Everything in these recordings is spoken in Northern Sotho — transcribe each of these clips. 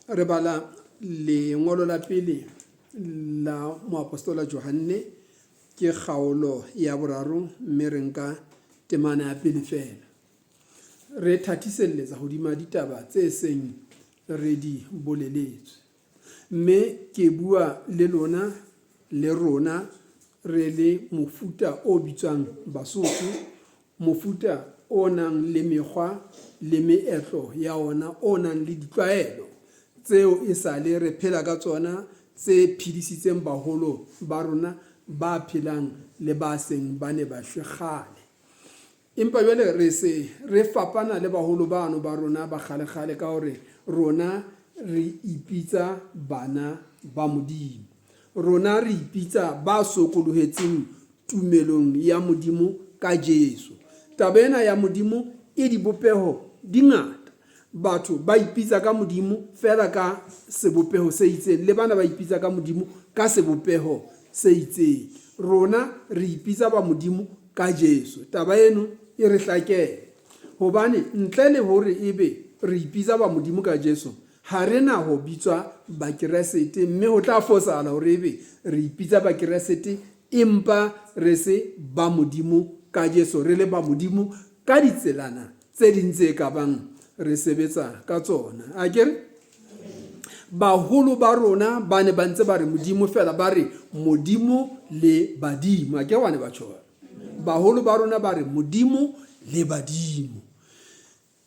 re bala lengolo la pele la moapostola Johanne ke kgaolo ya boraro mme re nka temana ya pele fela. Re thathiselletsa hodima ditaba tse seng re di boleletswe, mme ke bua le lona le rona re le mofuta o bitswang Basotho, mofuta o nang le mekgwa le meetlo ya ona, o nang le ditlwaelo tseo e sale re phela ka tsona, tse phidisitseng baholo ba rona ba phelang le ba seng ba ne ba kgale. Empa jwale re fapana le baholo bano ba rona ba kgale ka hore rona re ipitsa bana ba Modimo, rona re ipitsa ba sokolohetseng tumelong ya Modimo ka Jesu. Taba ena ya Modimo e dibopeho di ngata. Batho ba ipitsa ka Modimo fela ka sebopeho se itseng, le bana ba ipitsa ka Modimo ka sebopeho se itseng. Rona re ipitsa ba Modimo ka Jesu. Taba eno e re hlakela, hobane ntle le hore ebe re ipitsa ba Modimo ka Jesu, ha re na ho bitswa ba Keresete, mme ho tla fosahala hore ebe re ipitsa ba Keresete empa re se ba Modimo ka Jesu, re le ba Modimo ka ditselana tse ding tse ka bang re sebetsa ka tsona. Akere baholo ba rona ba ne ba ntse ba re Modimo fela, ba re Modimo le badimo. Akere wane ba tjho, baholo ba rona ba re Modimo le badimo,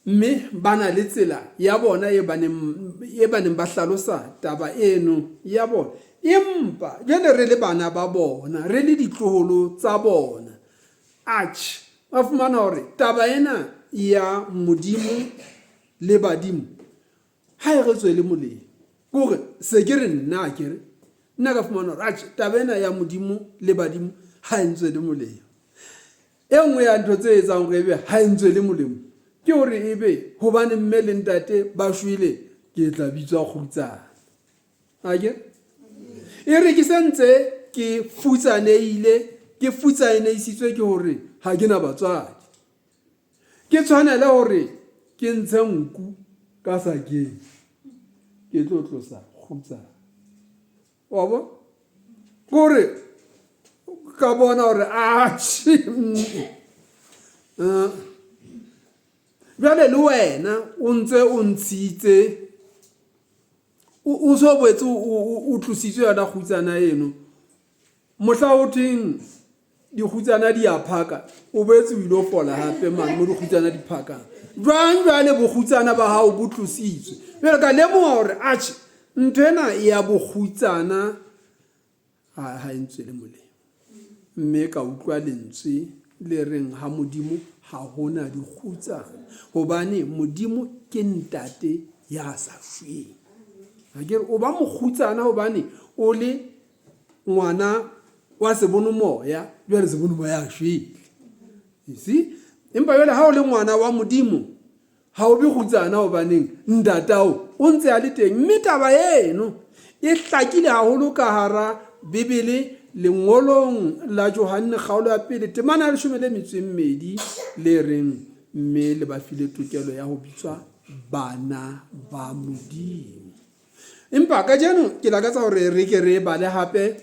mme ba na le tsela ya bona e ba neng ba hlalosa taba eno ya bona. Empa jwale re le bana ba bona, re le ditloholo tsa bona, ba fumana hore taba ena ya Modimo le badimo ha e re tswele molemo. Kore se ke re nna ka fumana hore taba ena ya Modimo le badimo ha e ntswele molemo. E nngwe ya ntho tse etsang hore ebe ha e ntswele molemo ke hore ebe hobane mme le ntate ba shwele, ke tla bitswa kgutsana. E re ke sentse ke futsaneisitswe ke hore ha ke na batswadi, ke tshwanela hore ke ntshe nku ka sakeng ke tlo tlosa kgutsana. Wa bona gore ka bona hore jwale le wena o ntse o ntshitse, o so boetse o tlositswe yona kgutsana eno. Mohla o theng dikgutsana di a phaka, o boetse o ilo fola hape mo dikgutsana di phakang. Jwale bokgutsana ba hao bo tlositswe. Jwale ka lemoha hore ntho ena ya bokgutsana ha e ntswele molemo, mme ka utlwa lentswe le reng ha Modimo ha hona dikgutsana, hobane Modimo ke ntate ya sa shweng. O ba mokgutsana hobane o le ngwana wa sebonomoya, jwale sebonomoya a shwele. Empa jwale ha o le ngwana wa Modimo ha o be kgutsana, hobaneng ntatao o ntse a le teng. Mme taba eno e hlakile haholo ka hara Bibele, lengolong la Johanne kgaolo ya pele temana ya 12 le reng mme le ba file tokelo ya ho bitswa bana ba Modimo. Empa ka jeno ke lakatsa hore re ke re bale hape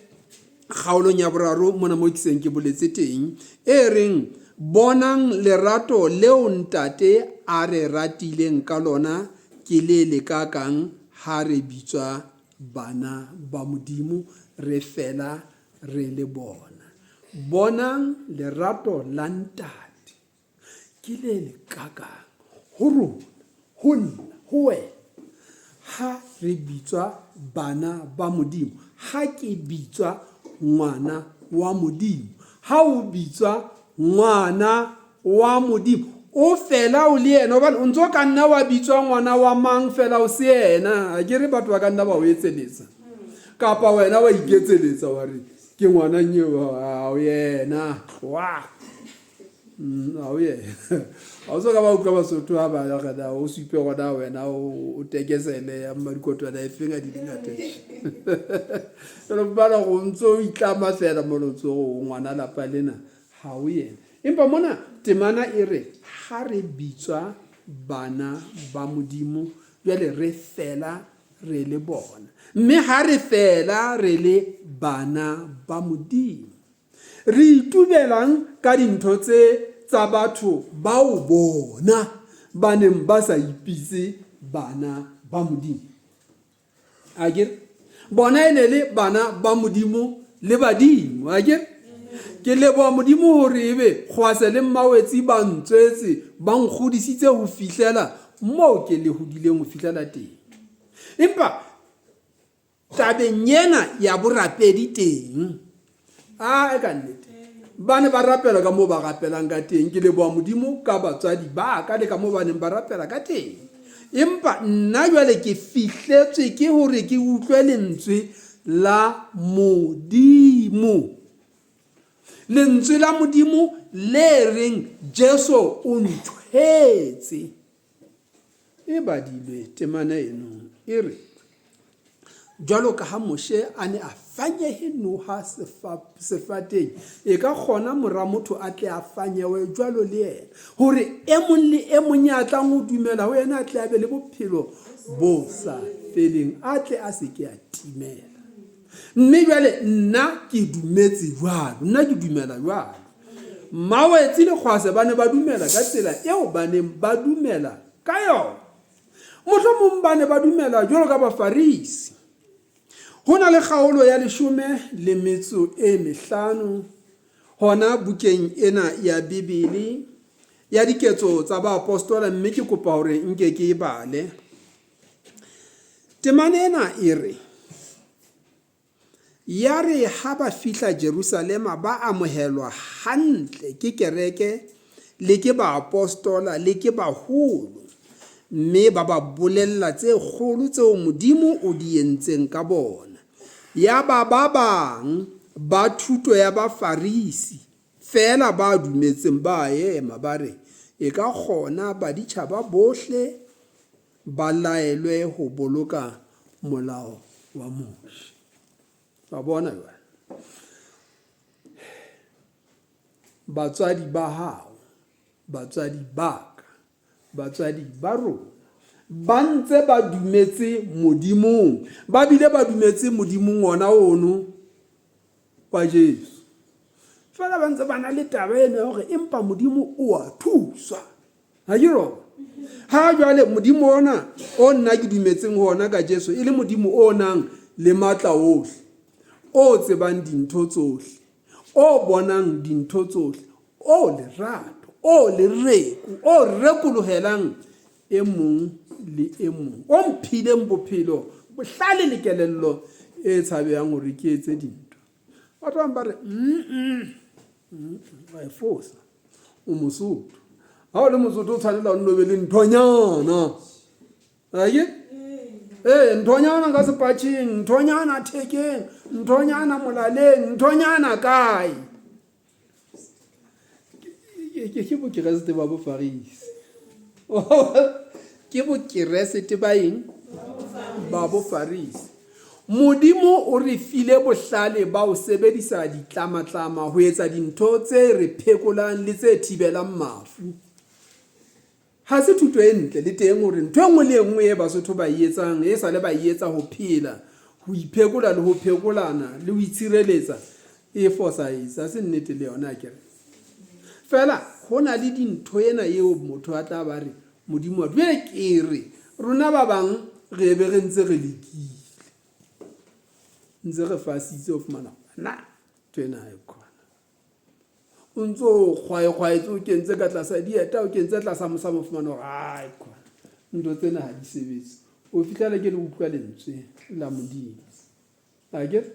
kgaolong ya boraro mona mo kiseng ke boletse teng, e reng bonang lerato leo ntate a re ratileng ka lona ke le lekakang ha re bitswa bana ba Modimo, re fela re le bona. Bonang lerato la ntate ke le lekakang ho rona, ho nna, ho wena, ha re bitswa bana ba Modimo. Ha ke bitswa ngwana wa Modimo, ha o bitswa ngwana wa Modimo, o fela o le yena, hobane o ntso ka nna wa bitswa ngwana wa mang fela o se yena. Akere batho ba ka nna ba o etseletsa, kapa wena wa iketseletsa wa re ke ngwana nyeo, o yena o yena. Ha o so ka ba utlwa Basotho ha ba ya o supe gona wena o tekesele ya madikotwana e fenga di dingata. Pero bana go ntso itlama fela mo lotso ngwana lapa lena ha o yena. Empa mona temana e re ha re bitswa bana ba Modimo, jwale re fela re le bona, mme ha re fela re le bana ba Modimo, re itumelang ka dintho tsa batho bao bona ba neng ba sa ipitse bana ba Modimo. Akere bona e ne le bana ba Modimo le badimo. Akere ke leboha Modimo hore ebe kgwase le mmawetsi ba ntswetse ba nkgodisitse ho fihlela moo ke le hodileng ho fihlela teng. Empa tabeng ena ya borapedi teng, ka nnete ba ne ba rapela ka moo ba rapelang ka teng. Ke leboha Modimo ka batswadi ba ka le ka moo ba neng ba rapela ka teng. Empa nna jwale ke fihletswe ke hore ke utlwe lentswe la Modimo, lentswe la Modimo le reng Jesu o ntshwetse. E badilwe temana eno e re, jwalo ka ha Moshe a ne a fanyehe noha sefateng, e ka kgona mora motho a tle a fanyewe jwalo le yena, hore e mong le e mong ya tlang ho dumela ho yena a tle a be le bophelo bo sa feleng, a tle a se ke a timela. Mme jwale nna ke dumetse jwalo, nna ke dumela jwalo. Mmawetsi le kgwase ba ne ba dumela ka tsela eo ba neng ba dumela ka yona. Mohlomong ba ne ba dumela jwalo ka Bafarisi. Ho na le kgaolo ya 15 hona bukeng ena ya Bibele ya diketso tsa Baapostola, mme ke kopa hore nke ke e bale. Temane ena e re, ya re ha ba fihla Jerusalema ba amohelwa hantle ke kereke le ke Baapostola le ke baholo, mme ba ba bolella tse kgolo tseo Modimo o di entseng ka bona. Ya ba bang ba thuto ya Bafarisi fela ba dumetseng ba ema ba re, e ka kgona baditjhaba bohle ba laelwe ho boloka molao wa Moshe. Ba bona jwale, batswadi ba hao, batswadi ba ka, batswadi ba rona ba ntse ba dumetse Modimong, ba bile ba dumetse Modimong ona ono wa Jesu. Fela ba ntse ba na le taba ena hore empa Modimo o a thusa. Ha jero, ha jwale Modimo ona o nna ke dumetseng hona ka Jesu e le Modimo o nang le matla ohle, o tsebang dintho tsohle, o bonang dintho tsohle, o lerato, o lereko, o rekolohelang e mong le e mong, o mphileng bophelo bohlale le kelello e tshabehang hore ke etse dintho. Batho ba re wa e fosa o Mosotho. Ha o le Mosotho o tshwanela o nno be le nthonyana. Nthonyana ka sepatjheng, nthonyana thekeng, nthonyana molaleng, nthonyana kae. Ke bokeresete ba Bofarisi. Ke bokeresete ba eng? Ba Bofarisi. Modimo o re file bohlale ba ho sebedisa ditlamatlama ho etsa dintho tse re phekolang le tse thibelang mafu. Ha se thuto e ntle le teng hore ntho e nngwe le nngwe e Basotho ba e etsang e sa le ba e etsa ho phela, ho iphekola le ho phekolana le ho itshireletsa e fosahetse. Ha se nnete le yona akere. Fela ho na le dintho ena eo motho a tla ba re Modimo wa jwale ke re rona ba bang re be re ntse re lekile, ntse re fasitse ho fumana na tena ha e khona. O ntso kgwae-kgwaetse o kentse ka tlasa dieta, o kentse tlasa mosamo o fumana hore ha e khona. Ntho tsena ha di sebetse. O fihlela ke le utlwa lentswe la Modimo. Akere?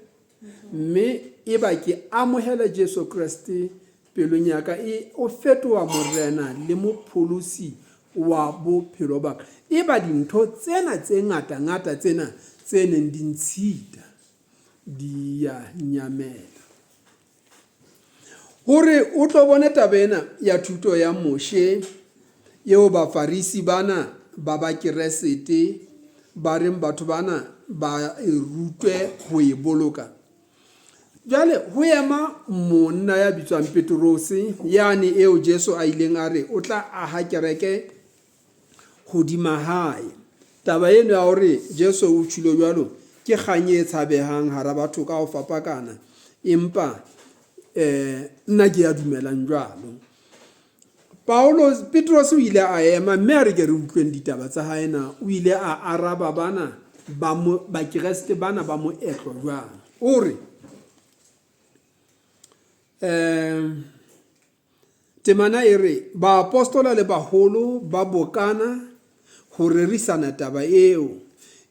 Mme e ba ke amohela Jesu Kriste pelong ya ka, e o fetoha morena le mopholosi wa bophelo ba ka. E ba dintho tsena tse ngata-ngata tsena tse neng di ntshita di ya nyamela. Hore o tlo bone taba ena ya thuto ya Moshe eo Bafarisi bana ba bakeresete ba reng batho bana ba e rutwe ho e boloka. Jwale ho ema monna ya bitswang Petrose, yane eo Jesu a ileng a re o tla aha kereke hodima hae, taba eno ya gore Jesu o tshilo jwalo ke kgang e tshabehang hara batho ka ho fapakana, empa nna ke ya dumelang jwalo. Petros o ile a ema, mme a re ke re utlweng ditaba tsa hae na, o ile a araba bana ba Keresete bana ba moetlo jwang. O re temana e re baapostola le baholo ba bokana ho rerisana taba eo.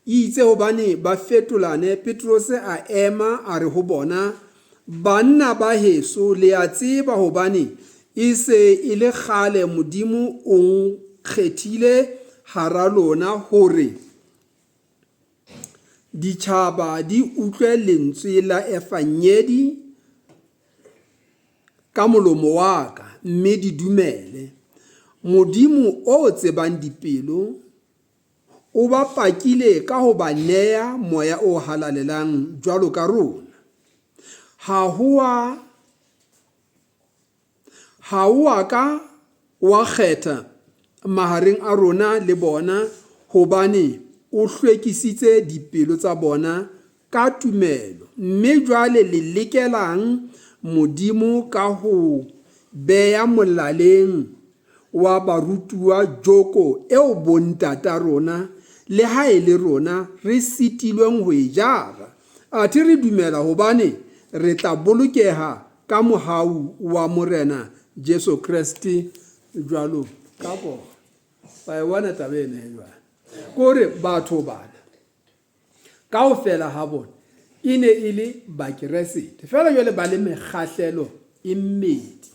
Itse hobane ba fetolane, Petros a ema a re ho bona, banna ba heso le a tseba hobane e se e le kgale Modimo o nkgethile hara lona hore ditjhaba di utlwe lentswe la efanyedi ka molomo wa ka, mme di dumele. Modimo o tsebang dipelo o ba pakile ka ho ba neya moya o halalelang jwalo ka rona. Ha wa ka wa kgetha mahareng a rona le bona, hobane o hlwekisitse dipelo tsa bona ka tumelo, mme jwale le lekelang Modimo ka ho beya molaleng wa barutuwa joko eo bontata rona le ha e le rona re sitilweng ho e jara. Athe re dumela hobane re tla bolokeha ka mohau wa morena Jesu Kriste jwalo ka bona. Ba e bona taba ena e jwalo kore batho bana kaofela ha bona e ne e le bakeresete fela jwale ba le mekgahlelo e mmedi.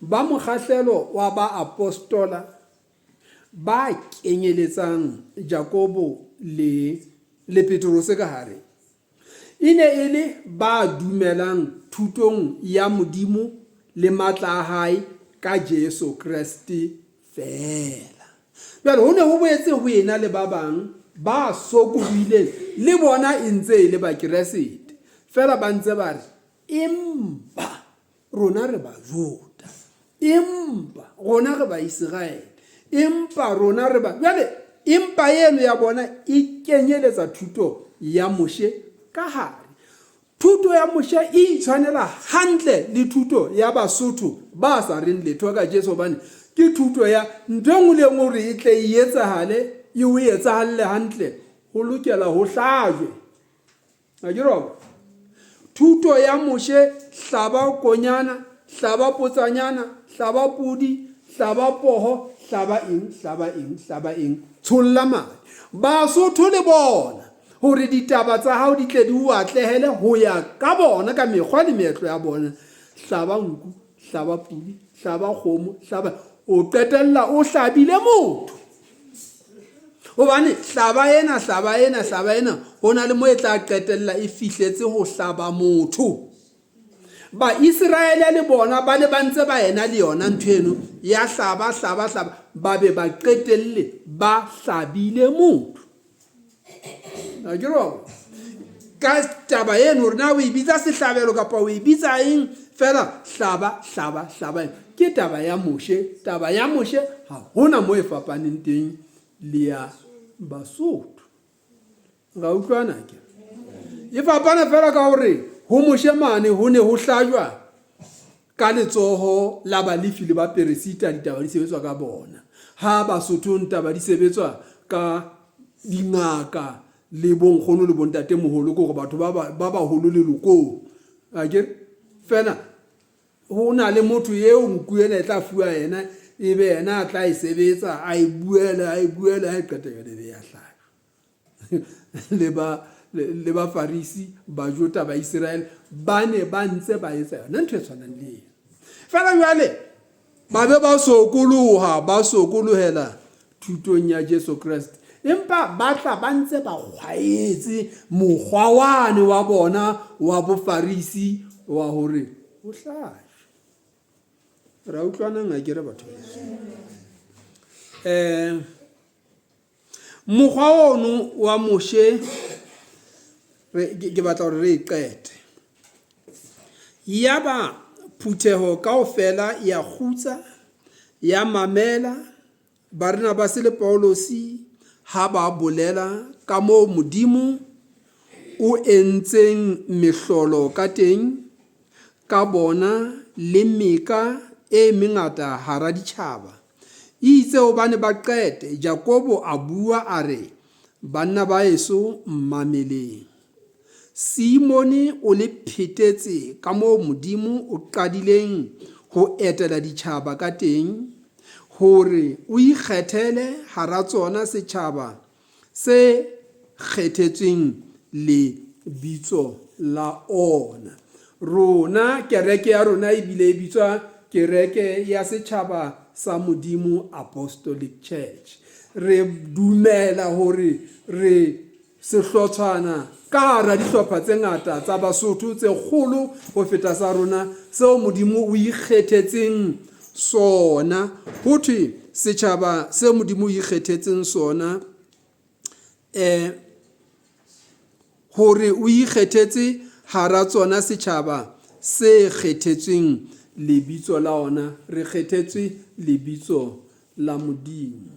Ba mokgahlelo wa ba apostola ba kenyeletsang Jakobo le Petros ka hare, e ne e le ba dumelang thutong ya Modimo le matla a hae ka Jesu Kriste fela. Jwale ho ne ho boetse ho ena le ba bang ba sokobileng le bona e ntse e le bakeresete fela ba ntse ba re empa rona re ba Juda, empa rona re ba Israel, empa rona re ba. Jwale empa eno ya bona e kenyeletsa thuto ya Moshe ka hare. Thuto ya Moshe e tshwanela hantle le thuto ya Basotho ba sa reng letho ka Jesu, hobane ke thuto ya ntho le ngwe re e tle e etsahale e o etsahalle hantle ho lokela ho hlajwe. A ke roba thuto ya Moshe, hlaba konyana, hlaba potsanyana, hlaba pudi, hlaba poho, hlaba eng, tsholla madi. Basotho le bona hore ditaba tsa hao di tle di o atlehele ho ya ka bona ka mekgwa le meetlo ya bona. Hlaba nku, hlaba pudi, hlaba kgomo, hlaba, o qetella o hlabile motho. Hobane hlaba ena hona le mo e tla qetella e fihletse ho hlaba motho. Ba Israele le bona ba le bantse ba ena le yona ntho eno ya hlaba ba be ba qetelle ba hlabile motho. A ke ro ka taba eno re na o ibitsa sehlabelo kapa o ibitsa eng fela hlaba ke taba ya Moshe. Taba ya Moshe ha hona mo e fapaneng teng le ya Basotho. Ga utlwana ke e fapana fela ka hore ho Moshe mane ho ne ho hlajwa ka letsoho la balefi le ba Peresita, ditaba di sebetswa ka bona. Ha Basotho taba di sebetswa ka dingaka le bonkgono le bontate moholo, ko batho ba baholo le lokong. A ke fela ho na le motho eo nku ena e tla fuwa yena, e be yena a tla e sebetsa a e buela a qeta yona ya hlajwa. le ba Farisi ba Juda ba Israel ba ne ba ntse ba etsa yona ntho e tshwanang le ena. Fela jwale ba be ba sokolohela thutong ya Jesu Kriste, empa ba tla ba ntse ba kgwaetse mokgwa wane wa bona wa bofarisi wa hore o hlajwe. Ra utlwana nga ke re batho mokgwa ono wa Moshe ke batla hore re iqete. Ya ba phutheho kaofela ya khutsa ya mamela Barnabas le Paulosi ha ba bolela ka moo Modimo o entseng mehlolo ka teng ka bona le meka e mengata hara ditjhaba. Itse hobane ba qete, Jakobo a bua a re, banna ba heso mmameleng. Simone o le phetetse ka moo Modimo o qadileng ho etela ditjhaba ka teng, hore o ikgethele hara tsona setjhaba se kgethetsweng lebitso la ona. Rona kereke ya rona ebile e bitswa kereke ya setjhaba sa Modimo Apostolic Church. Re dumela hore re sehlotshwana ka hara dihlopha tse ngata tsa Basotho tse kgolo ho feta sa rona, seo Modimo o ikgethetseng sona. Ho thwe setjhaba se Modimo o ikgethetseng sona, hore o ikgethetse hara tsona setjhaba se kgethetsweng lebitso la ona. Re kgethetswe lebitso la Modimo,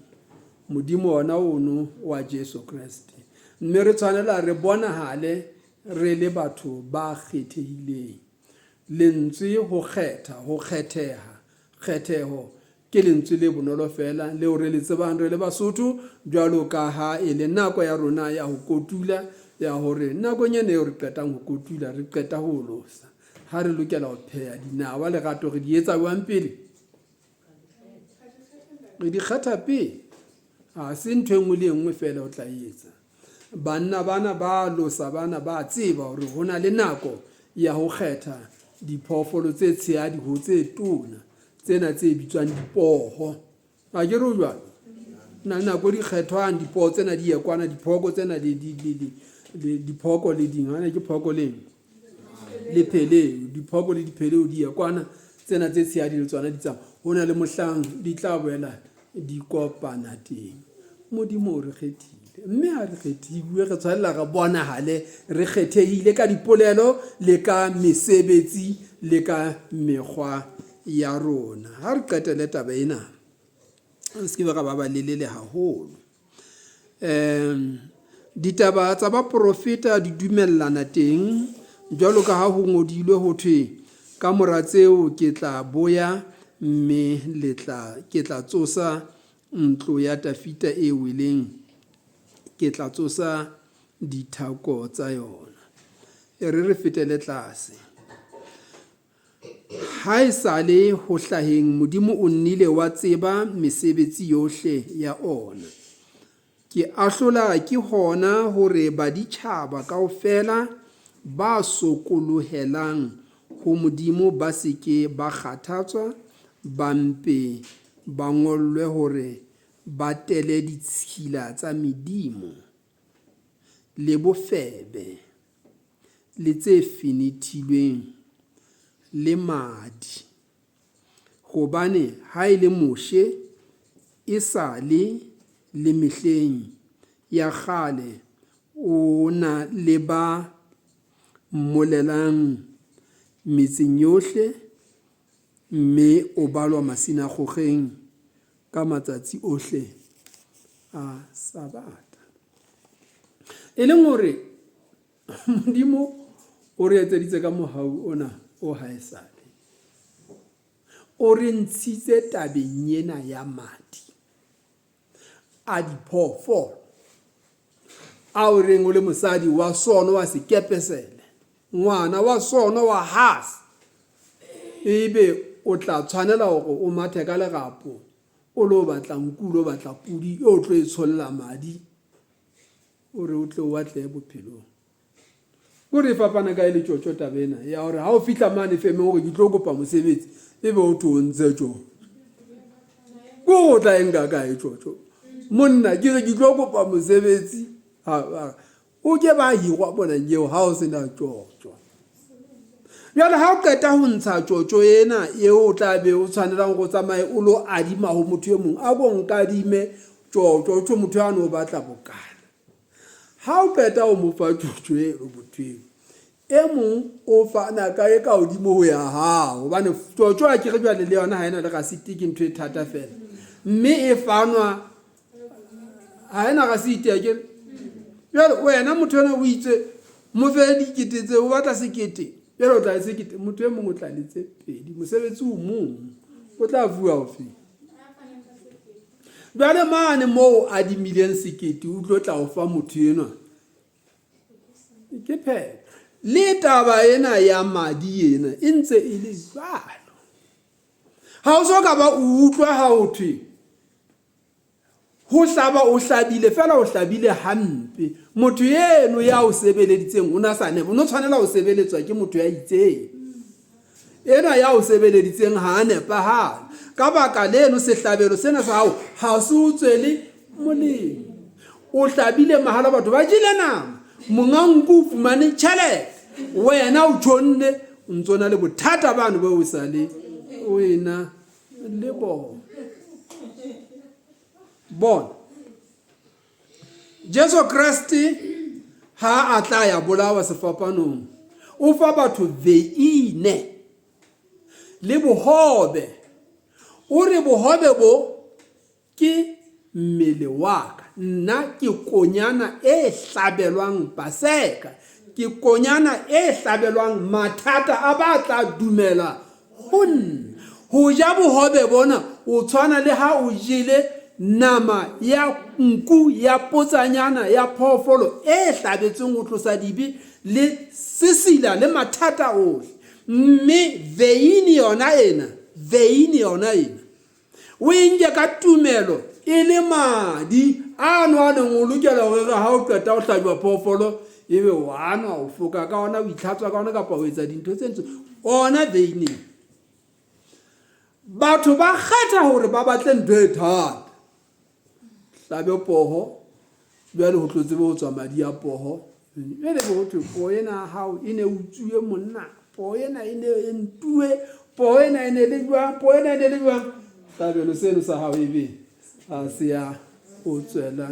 Modimo ona ono wa Jesu Kriste. Mme re tshwanela re bonahale re le batho ba kgethehileng. Lentswe ho kgetha, ho kgetheha, kgetheho ke lentswe le bonolo fela leo re le tsebang re le Basotho, jwalo ka ha e le nako ya rona ya ho kotula, ya hore nakong ena eo re qetang ho kotula re qeta ho losa, ha re lokela ho pheha dinawa le gato. Re di etsa jwang pele? Re di kgetha pele. Ha se ntho e nngwe le nngwe fela o tla etsa. Banna bana ba losa, bana ba tseba hore ho na le nako ya ho kgetha diphoofolo tse tshehadi ho tse tona, tsena tse bitswang dipoho. Ha ke re jwalo? Na nako di kgethwang dipoho tsena di ye kwana, diphoko tsena diphoko le ding, hana ke phoko le phele, diphoko le diphele di ye kwana, tsena tse tshehadi le tsona di tsa ho na le mohlang di tla boela di kopana teng. Modimo re kgethile, mme ha re kgethiwe re tshwanela re bonahale re kgethehile ka dipolelo le ka mesebetsi le ka mekgwa ya rona. Ha re qetele taba ena, se ke ba ba lelele haholo. Ditaba tsa baprofeta di dumellana teng, jwalo ka ha ho ngodilwe ho thwe, ka mora tseo ke tla boya, mme ke tla tsosa ntlo ya Dafita e weleng, ke tla tsosa dithako tsa yona. Re fetele tlase. Ha e sale ho hlaheng Modimo o nnile wa tseba mesebetsi yohle ya ona. Ke ahlola ke hona hore baditjhaba kaofela ba sokolohelang ho Modimo ba seke ba kgathatswa, ba mpe ba ngollwe hore ba tele ditshila tsa medimo le bofebe le tse finithilweng le madi, hobane ha e le moshe e sa le mehleng ya kgale o na le ba mmolelang metseng yohle, mme o balwa masinakgokgeng ka matsatsi ohle a Sabata. E leng hore Modimo o re etseditse ka mohau ona o haesale, o re ntshitse tabeng ena ya madi a diphoofolo, a o reng o le mosadi wa sono wa sekepesele, ngwana wa sono wa hase, ebe o tla tshwanela hore o mathe ka lerapo o lo batla nkulo, batla pudi o tlo e tsholla madi, o re o tle o batle bophelong. Ko re fapana ka ile tjotjo tabena ya hore ha o fihla mane femeng hore ke tlo kopa mosebetsi, ebe o thontse tjotjo. Ko tla enga ka e tjotjo. Monna ke re ke tlo kopa mosebetsi, o ke ba hirwa bona nyeo ha o sena tjotjo. Jwale ha o qeta ho ntsha tjotjo ena eo o tla be o tshwanela go tsamaye o lo adima ho motho e mong, a go nkadime tjotjo, tjho motho ya no batla bokana. Ha o qeta o mo fa tjotjo e bothweng, e mong o fana ka e ka hodimo ho ya hao, hobane tjotjo a ke re jwale le yona ha ena le rasiti, ke ntho e thata fela, mme e fanwa ha ena ga se itekele jalo wena motho ena o itse mo fe dikete tse o batla sekete jalo o tla sekete motho e mongwe o tla letse pedi mosebetsi o mong o tla bua o fe jale mane mo a di million sekete o tlo tla o fa motho ena ke phela le taba ena ya madi ena e ntse e le jalo ha o so ka ba o utlwa ha o thwe ho hlaba o hlabile fela o hlabile hampe motho yeno ya o sebeleditseng o na sa ne o no tshwanela o sebeletswa ke motho ya itseng ena ya o sebeleditseng ha nepa ha ka baka leno sehlabelo sena sa hao ha se o tswele molemo o hlabile mahala batho ba jile nama monga nku o fumane tjhelete wena o tjonne o ntsona le bothata bano ba o sale wena le bona Jesu Kristi ha a tla ya bolawa sefapanong o fa batho veine le bohobe o re bohobe bo ke mmele wa ka nna ke konyana e hlabelwang paseka ke konyana e hlabelwang mathata a ba tla dumela ho ja bohobe bona o tshwana le ha o jele nama ya nku ya potsanyana ya phoofolo e hlabetsweng ho tlosa dibe le sisila le mathata ohle mme veini yona ena o enke ka tumelo e le madi ano a neng o lokela hore ha o qeta o hlajwa phoofolo ebe wa nwa o foka ka ona o itlhatswa ka ona kapa o etsa dintho tse ntse ona veini batho ba kgetha hore ba batle ntho e thata hlabe poho jwale ho tlotse bo tswa madi a poho jwale bo thwe poho ena hao e ne utsuwe monna poho ena e ne entue poho ena e ne le jwang poho ena e ne le jwang hlabelo seno sa hao ebe a se ya o tswela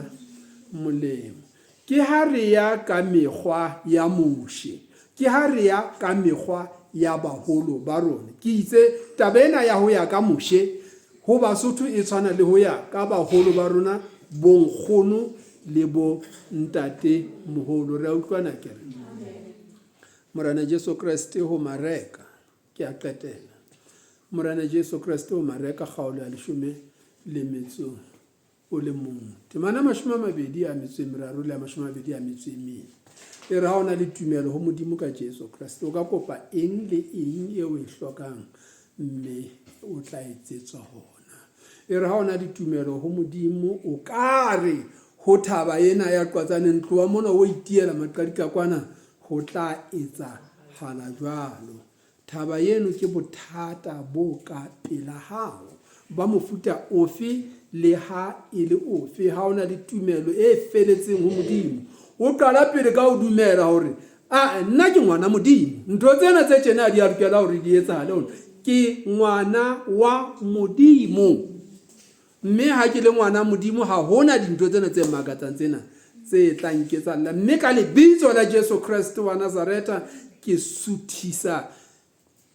molemo ke ha re ya ka mekgwa ya moshe ke ha re ya ka mekgwa ya baholo ba rona ke itse taba ena ya ho ya ka moshe ho Basotho e tshwana le ho ya ka baholo ba rona bonkgono le bo ntate moholo re a utlwana ke re morana Jesu Kriste ho mareka ke a qetela morana Jesu Kriste ho mareka kgaolo ya 10 le metso o le mong temana 20 a metso e meraro le 20 a metso e mene e re ha ona le tumelo ho modimo ka Jesu Kriste o ka kopa eng le eng e o e hlokang mme o tla etsetswa hona e re ha ona le tumelo ho modimo o kare ho thaba ena ya qwatsaneng tloa mona o itiela maqadika kwana ho tla etsa hala jwalo thaba yeno ke bothata bo ka pela hao ba mofuta ofe le ha e le ofe ha ona le tumelo e feletseng ho modimo o qala pele ka o dumela hore nna ke ngwana modimo ntho tsena tse tjena di a lokela hore di etsahale hore ke ngwana wa modimo mme ha ke le ngwana modimo ha hona dintho tsena tse makatsang tsena tse tla nketsalla mme ka lebitso la Jesu Kriste wa Nazareta ke suthisa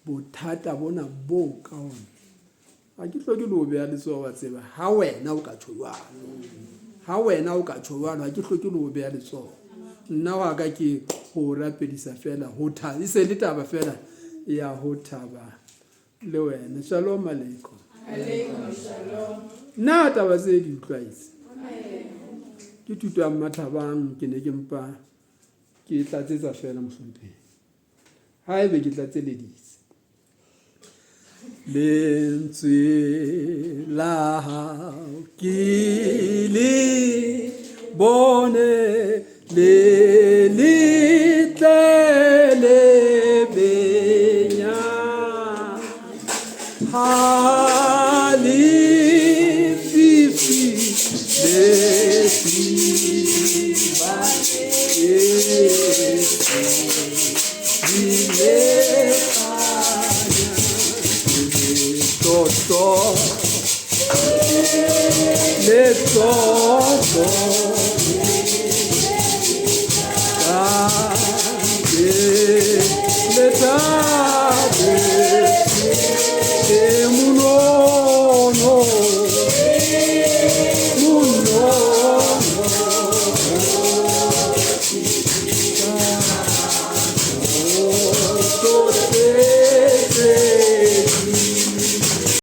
bothata bona bo ka ona ha ke hloke le o beha letsoho wa tseba ha wena o ka tjho jwalo ha ke hloke le o beha letsoho nna wa ka ke ho rapedisa fela ho thaba se le taba fela ya ho thaba le wena shalom aleikum shalom na taba tse di utlwaise ke tutu ya mathabang ke ne ke mpa ke tlatsetsa fela mohlomphehi ha ebe ke tlatseleditse lentswe la hao ke le bone le litle le benya ha le fifi le fiba le toto le tabe le munono tsohle